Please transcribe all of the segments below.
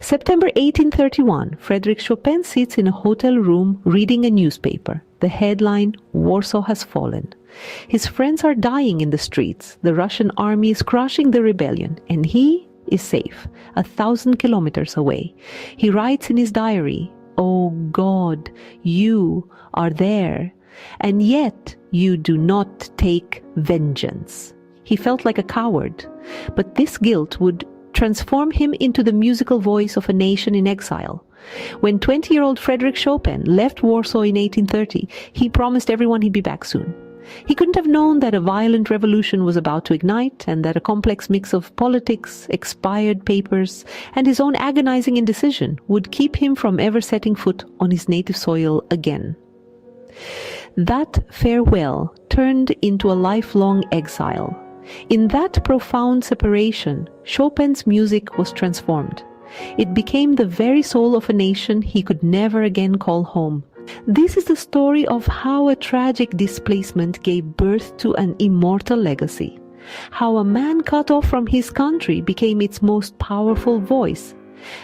September 1831, Frédéric Chopin sits in a hotel room reading a newspaper. The headline, "Warsaw has fallen." His friends are dying in the streets. The Russian army is crushing the rebellion, and he is safe, 1,000 kilometers away. He writes in his diary, "Oh God, you are there, and yet you do not take vengeance." He felt like a coward, but this guilt would transform him into the musical voice of a nation in exile. When 20-year-old Frédéric Chopin left Warsaw in 1830, he promised everyone he'd be back soon. He couldn't have known that a violent revolution was about to ignite, and that a complex mix of politics, expired papers, and his own agonizing indecision would keep him from ever setting foot on his native soil again. That farewell turned into a lifelong exile. In that profound separation, Chopin's music was transformed. It became the very soul of a nation he could never again call home. This is the story of how a tragic displacement gave birth to an immortal legacy. How a man cut off from his country became its most powerful voice.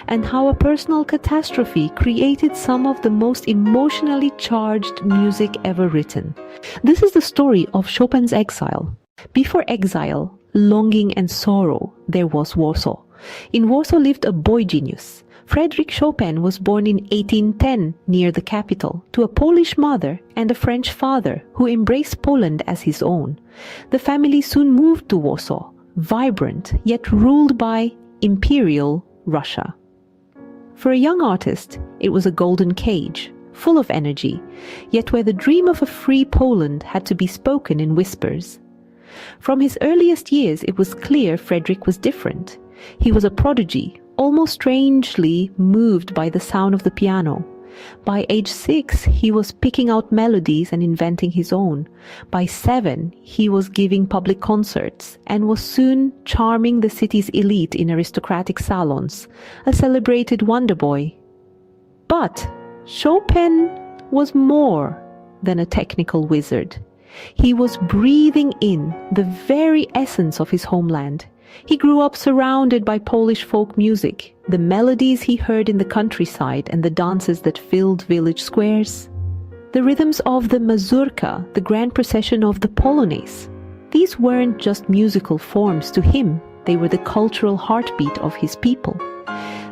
And how a personal catastrophe created some of the most emotionally charged music ever written. This is the story of Chopin's exile. Before exile, longing and sorrow, there was Warsaw. In Warsaw lived a boy genius. Frédéric Chopin was born in 1810 near the capital to a Polish mother and a French father who embraced Poland as his own. The family soon moved to Warsaw, vibrant yet ruled by Imperial Russia. For a young artist, it was a golden cage, full of energy, yet where the dream of a free Poland had to be spoken in whispers. From his earliest years, it was clear Frédéric was different. He was a prodigy, almost strangely moved by the sound of the piano. By age 6, he was picking out melodies and inventing his own. By 7, he was giving public concerts and was soon charming the city's elite in aristocratic salons, a celebrated wonder boy. But Chopin was more than a technical wizard. He was breathing in the very essence of his homeland. He grew up surrounded by Polish folk music, the melodies he heard in the countryside and the dances that filled village squares. The rhythms of the mazurka, the grand procession of the polonaise. These weren't just musical forms to him, they were the cultural heartbeat of his people.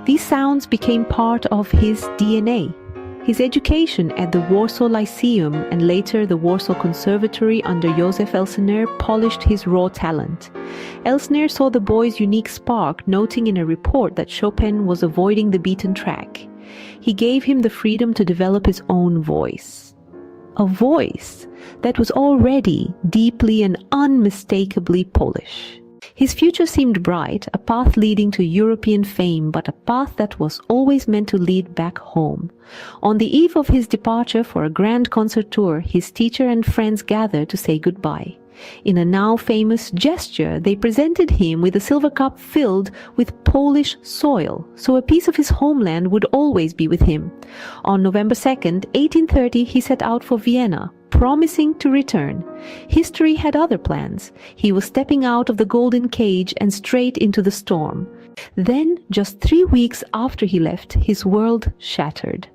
These sounds became part of his DNA. His education at the Warsaw Lyceum and later the Warsaw Conservatory under Józef Elsner polished his raw talent. Elsner saw the boy's unique spark, noting in a report that Chopin was avoiding the beaten track. He gave him the freedom to develop his own voice. A voice that was already deeply and unmistakably Polish. His future seemed bright, a path leading to European fame, but a path that was always meant to lead back home. On the eve of his departure for a grand concert tour, his teacher and friends gathered to say goodbye. In a now famous gesture, they presented him with a silver cup filled with Polish soil, so a piece of his homeland would always be with him. On November 2nd, 1830, he set out for Vienna, promising to return. History had other plans. He was stepping out of the golden cage and straight into the storm. Then, just 3 weeks after he left, his world shattered.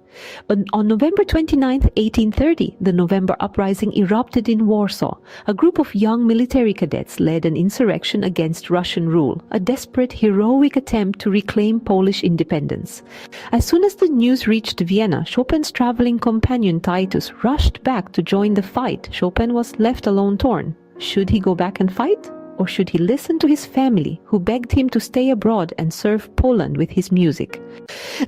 But on November 29, 1830, the November uprising erupted in Warsaw. A group of young military cadets led an insurrection against Russian rule, a desperate, heroic attempt to reclaim Polish independence. As soon as the news reached Vienna, Chopin's traveling companion Titus rushed back to join the fight. Chopin was left alone, torn. Should he go back and fight? Or should he listen to his family, who begged him to stay abroad and serve Poland with his music?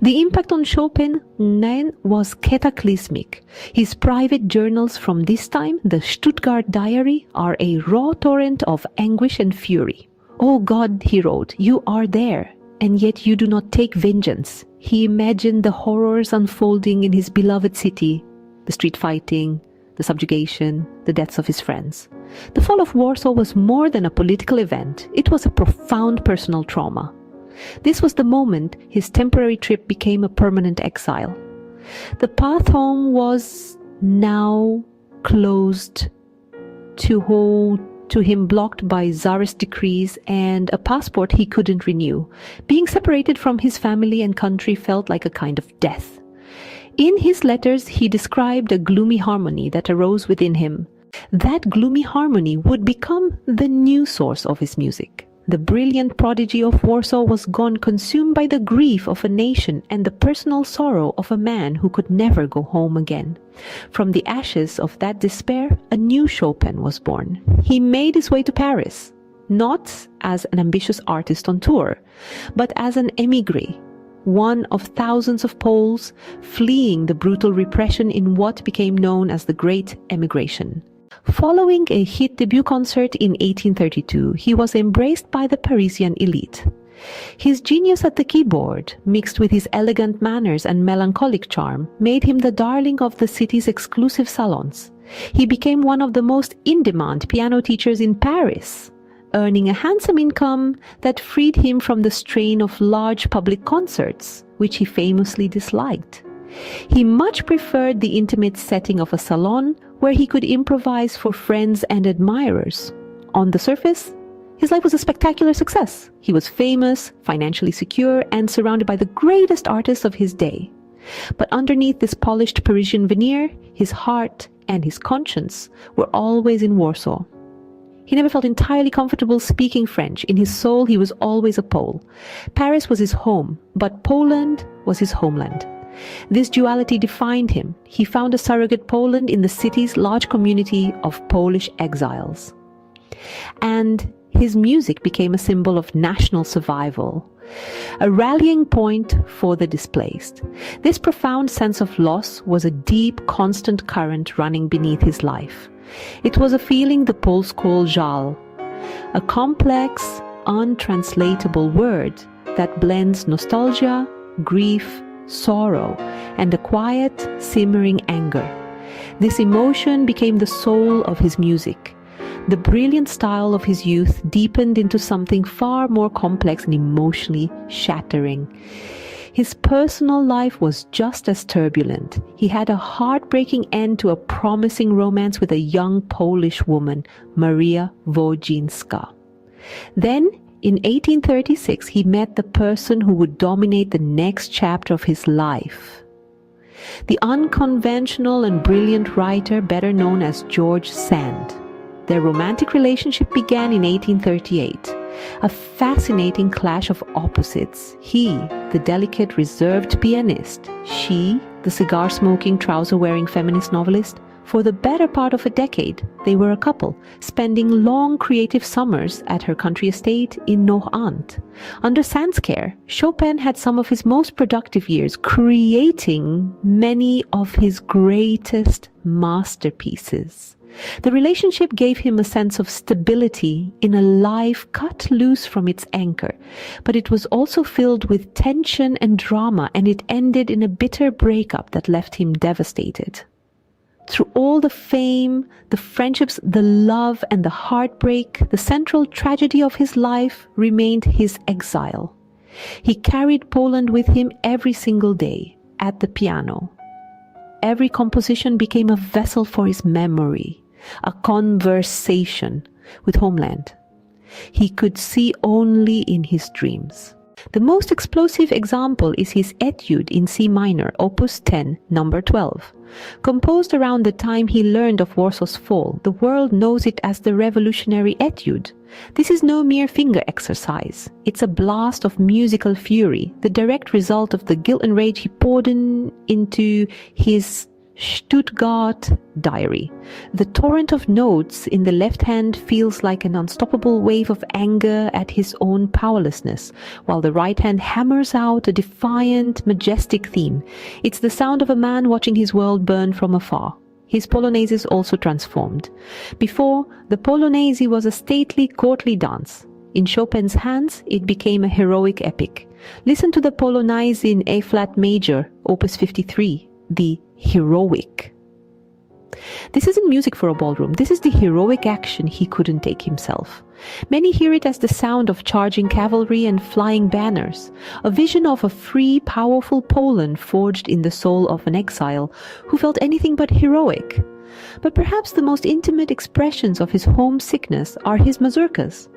The impact on Chopin then was cataclysmic. His private journals from this time, the Stuttgart Diary, are a raw torrent of anguish and fury. "Oh God," he wrote, "you are there, and yet you do not take vengeance." He imagined the horrors unfolding in his beloved city, the street fighting, the subjugation, the deaths of his friends. The fall of Warsaw was more than a political event. It was a profound personal trauma. This was the moment his temporary trip became a permanent exile. The path home was now closed to to him blocked by czarist decrees and a passport he couldn't renew. Being separated from his family and country felt like a kind of death. In his letters, he described a gloomy harmony that arose within him. That gloomy harmony would become the new source of his music. The brilliant prodigy of Warsaw was gone, consumed by the grief of a nation and the personal sorrow of a man who could never go home again. From the ashes of that despair, a new Chopin was born. He made his way to Paris, not as an ambitious artist on tour, but as an émigré, one of thousands of Poles fleeing the brutal repression in what became known as the Great Emigration. Following a hit debut concert in 1832, he was embraced by the Parisian elite. His genius at the keyboard, mixed with his elegant manners and melancholic charm, made him the darling of the city's exclusive salons. He became one of the most in-demand piano teachers in Paris, earning a handsome income that freed him from the strain of large public concerts, which he famously disliked. He much preferred the intimate setting of a salon where he could improvise for friends and admirers. On the surface, his life was a spectacular success. He was famous, financially secure, and surrounded by the greatest artists of his day. But underneath this polished Parisian veneer, his heart and his conscience were always in Warsaw. He never felt entirely comfortable speaking French. In his soul, he was always a Pole. Paris was his home, but Poland was his homeland. This duality defined him. He found a surrogate Poland in the city's large community of Polish exiles. And his music became a symbol of national survival, a rallying point for the displaced. This profound sense of loss was a deep, constant current running beneath his life. It was a feeling the Poles call żal, a complex, untranslatable word that blends nostalgia, grief, sorrow, and a quiet, simmering anger. This emotion became the soul of his music. The brilliant style of his youth deepened into something far more complex and emotionally shattering. His personal life was just as turbulent. He had a heartbreaking end to a promising romance with a young Polish woman, Maria Wojcinska. Then, in 1836, he met the person who would dominate the next chapter of his life. The unconventional and brilliant writer, better known as George Sand. Their romantic relationship began in 1838, a fascinating clash of opposites. He, the delicate, reserved pianist; she, the cigar-smoking, trouser-wearing feminist novelist. For the better part of a decade, they were a couple, spending long creative summers at her country estate in Nohant. Under Sand's care, Chopin had some of his most productive years, creating many of his greatest masterpieces. The relationship gave him a sense of stability in a life cut loose from its anchor, but it was also filled with tension and drama, and it ended in a bitter breakup that left him devastated. Through all the fame, the friendships, the love, and the heartbreak, the central tragedy of his life remained his exile. He carried Poland with him every single day, at the piano. Every composition became a vessel for his memory, a conversation with homeland. He could see only in his dreams. The most explosive example is his Etude in C minor, Opus 10, number 12. Composed around the time he learned of Warsaw's fall, the world knows it as the revolutionary Etude. This is no mere finger exercise. It's a blast of musical fury, the direct result of the guilt and rage he poured into his Stuttgart diary. The torrent of notes in the left hand feels like an unstoppable wave of anger at his own powerlessness, while the right hand hammers out a defiant, majestic theme. It's the sound of a man watching his world burn from afar. His Polonaise also transformed. Before, the Polonaise was a stately, courtly dance. In Chopin's hands, it became a heroic epic. Listen to the Polonaise in A-flat major, Opus 53, the heroic. This isn't music for a ballroom. This is the heroic action he couldn't take himself. Many hear it as the sound of charging cavalry and flying banners, a vision of a free, powerful Poland forged in the soul of an exile who felt anything but heroic. But perhaps the most intimate expressions of his homesickness are his mazurkas.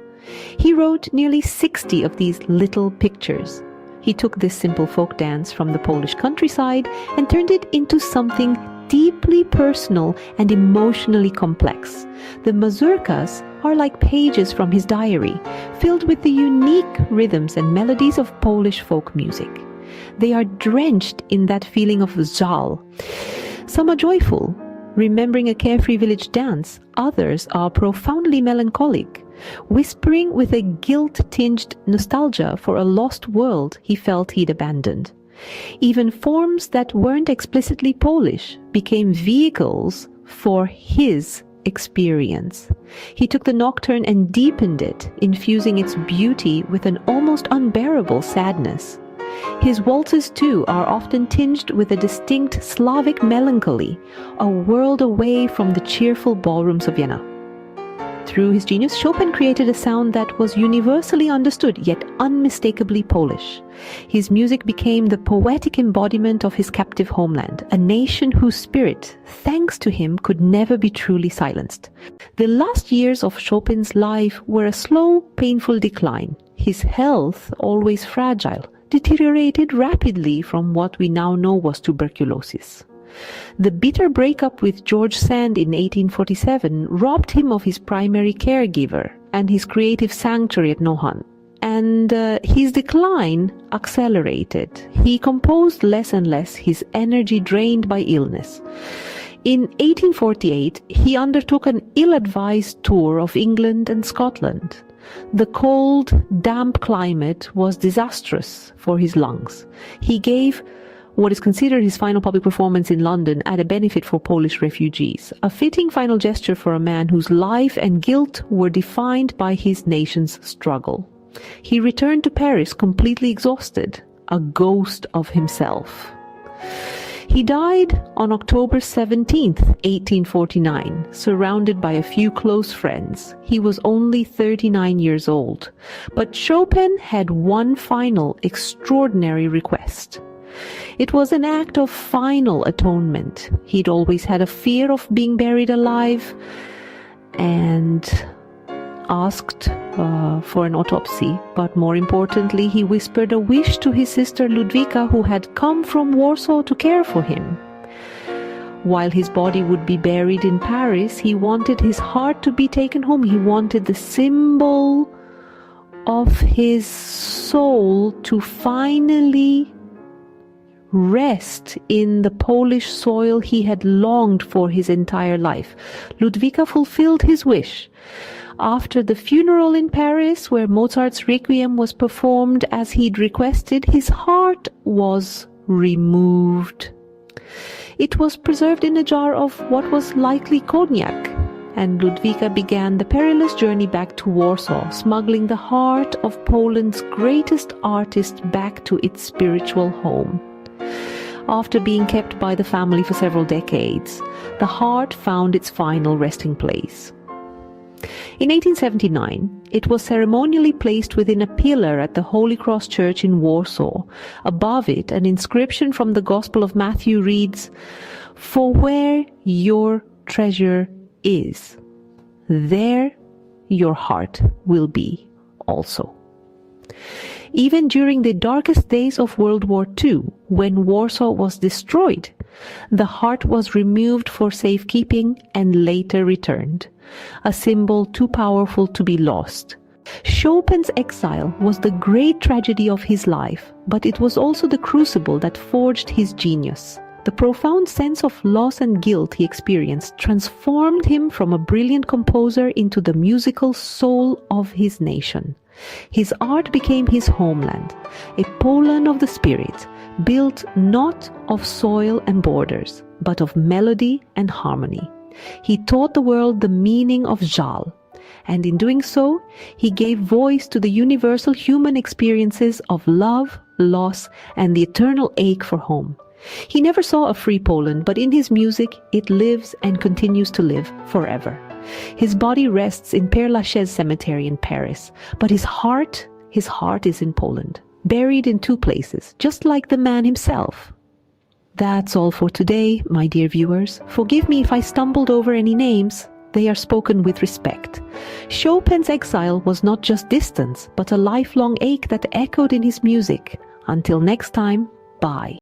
He wrote nearly 60 of these little pictures. He took this simple folk dance from the Polish countryside and turned it into something deeply personal and emotionally complex. The mazurkas are like pages from his diary, filled with the unique rhythms and melodies of Polish folk music. They are drenched in that feeling of żal. Some are joyful, remembering a carefree village dance. Others are profoundly melancholic, whispering with a guilt-tinged nostalgia for a lost world he felt he'd abandoned. Even forms that weren't explicitly Polish became vehicles for his experience. He took the nocturne and deepened it, infusing its beauty with an almost unbearable sadness. His waltzes, too, are often tinged with a distinct Slavic melancholy, a world away from the cheerful ballrooms of Vienna. Through his genius, Chopin created a sound that was universally understood, yet unmistakably Polish. His music became the poetic embodiment of his captive homeland, a nation whose spirit, thanks to him, could never be truly silenced. The last years of Chopin's life were a slow, painful decline. His health, always fragile, deteriorated rapidly from what we now know was tuberculosis. The bitter breakup with George Sand in 1847 robbed him of his primary caregiver and his creative sanctuary at Nohant, and his decline accelerated. He composed less and less, his energy drained by illness. In 1848, he undertook an ill-advised tour of England and Scotland. The cold, damp climate was disastrous for his lungs. He gave what is considered his final public performance in London at a benefit for Polish refugees, a fitting final gesture for a man whose life and guilt were defined by his nation's struggle. He returned to Paris completely exhausted, a ghost of himself. He died on October 17th, 1849, surrounded by a few close friends. He was only 39 years old. But Chopin had one final, extraordinary request. It was an act of final atonement. He'd always had a fear of being buried alive and asked for an autopsy, but more importantly, he whispered a wish to his sister Ludwika, who had come from Warsaw to care for him. While his body would be buried in Paris, he wanted his heart to be taken home. He wanted the symbol of his soul to finally rest in the Polish soil he had longed for his entire life. Ludwika fulfilled his wish. After the funeral in Paris, where Mozart's Requiem was performed as he'd requested, his heart was removed. It was preserved in a jar of what was likely cognac, and Ludwika began the perilous journey back to Warsaw, smuggling the heart of Poland's greatest artist back to its spiritual home. After being kept by the family for several decades, the heart found its final resting place. In 1879, it was ceremonially placed within a pillar at the Holy Cross Church in Warsaw. Above it, an inscription from the Gospel of Matthew reads, "For where your treasure is, there your heart will be also." Even during the darkest days of World War II, when Warsaw was destroyed, the heart was removed for safekeeping and later returned, a symbol too powerful to be lost. Chopin's exile was the great tragedy of his life, but it was also the crucible that forged his genius. The profound sense of loss and guilt he experienced transformed him from a brilliant composer into the musical soul of his nation. His art became his homeland, a Poland of the spirit, built not of soil and borders, but of melody and harmony. He taught the world the meaning of żal, and in doing so, he gave voice to the universal human experiences of love, loss, and the eternal ache for home. He never saw a free Poland, but in his music, it lives and continues to live forever. His body rests in Père Lachaise Cemetery in Paris, but his heart is in Poland, buried in two places, just like the man himself. That's all for today, my dear viewers. Forgive me if I stumbled over any names. They are spoken with respect. Chopin's exile was not just distance, but a lifelong ache that echoed in his music. Until next time, bye.